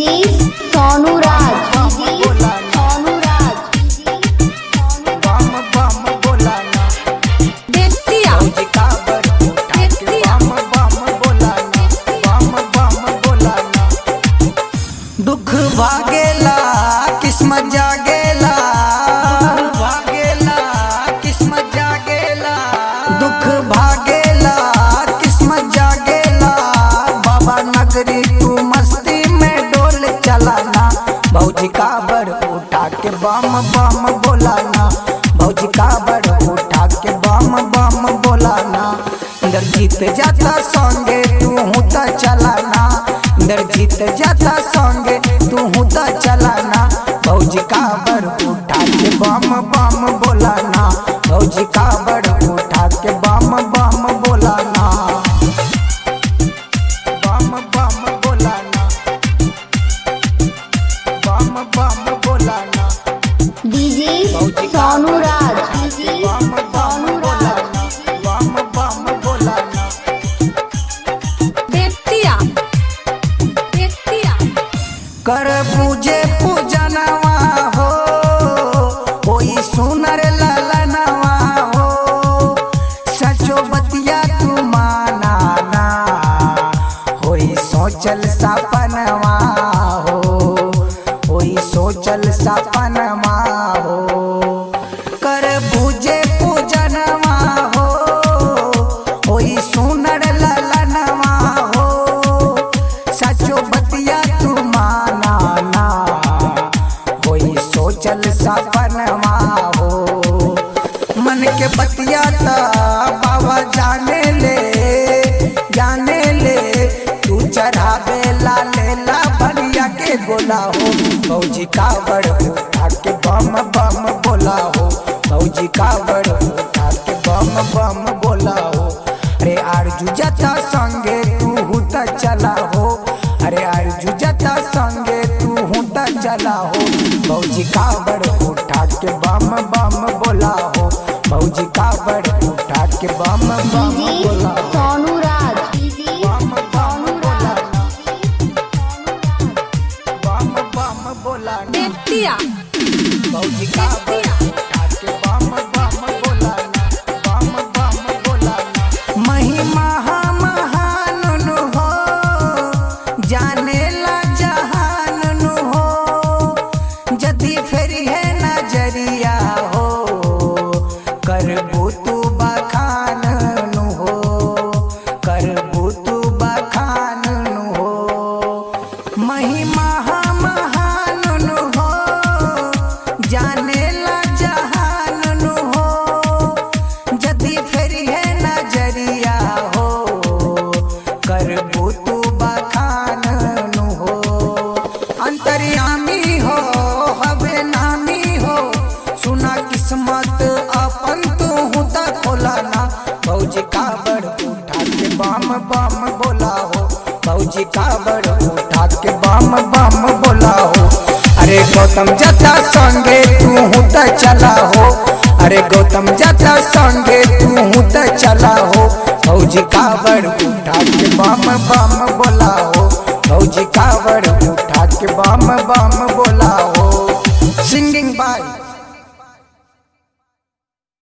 DJ Sonu राज, सोनू राज, बम बम बोलाना बेतिया बम बम बोलाना बम बम बोलाना। दुख भागेला किस्मत जागेला, भागेला किस्मत जागेला, दुख भागेला किस्मत जागेला। बाबा नगरी तू मस्ती में डोल चलाना, भौजी काबर उठा के बम बम बोलाना, भौजी काबर उठा के बम बम बोलाना। इंदर जीत जाता संगे तू हूँ तो चलाना, इंदर जीत जाता संगे तू हूँ तो चलाना। भौजी काबर उठा के बम बम बोलाना, भौजी काबर उठा के बम बम बोलाना, बम बम बोलाना, बम बम बोलाना। डीजे सोनू राज, बम बम बोलाना, बम बम बोलाना। बेतिया बेतिया कर पूजे पूजनवा हो, कोई सुनर ललनवा हो। सचो बतिया तू माना ना, होई सोचल सपनवा हो, होई सोचल सपनवा हो। कर पूजे पूजनवा हो, होई सुनर ललनवा हो। सचो बतिया तू माना ना, होई सोचल सपनवा हो। मन के बतिया ता बाबा जाने ले, जाने ले। तू चढ़ावे ला लेला भरिया के गोला हो, भौजी कावड़ उठा के बम बम बोला हो, भौजी कावड़ उठा के बम बम बोला हो। अरे आरजू जता संगे तू हूँ तो चला हो, अरे आरजू जता संगे तू हूँ तो चला हो। भौजी कावड़ उठा के बम बम बोला हो, भौजी कावड़ उठा के बम बम डीजे बोला हो। सोनू राज, बम बम बोलाना, बम बम बोलाना। बेतिया भौजी कावड़ उठा के बम बम बोलाना, बम बम बोलाना। महिमा महान नु हो, जाने ला जहान नु हो। जदी फिर है नजरिया हो, करबू तू बखान नु हो, करबू तू बखान नु हो। महिमा महान नु हो, जाने ला जहान नु हो। जदी फिर है नजरिया हो, करबू तू बखान नु हो। अंतर्यामी हो हवे नामी हो, सुना किस्मत अपन तू हूँ तो खोलाना। भौजी कावड़ उठा के बम बम बोला हो, भौजी कावड़ उठा के बम बम बोला हो। अरे गौतम जता संगे तू हूँ तो चला हो, अरे गौतम जता संगे तू हूँ तो चला हो। भौजी कावड़ उठा के बम बम बोला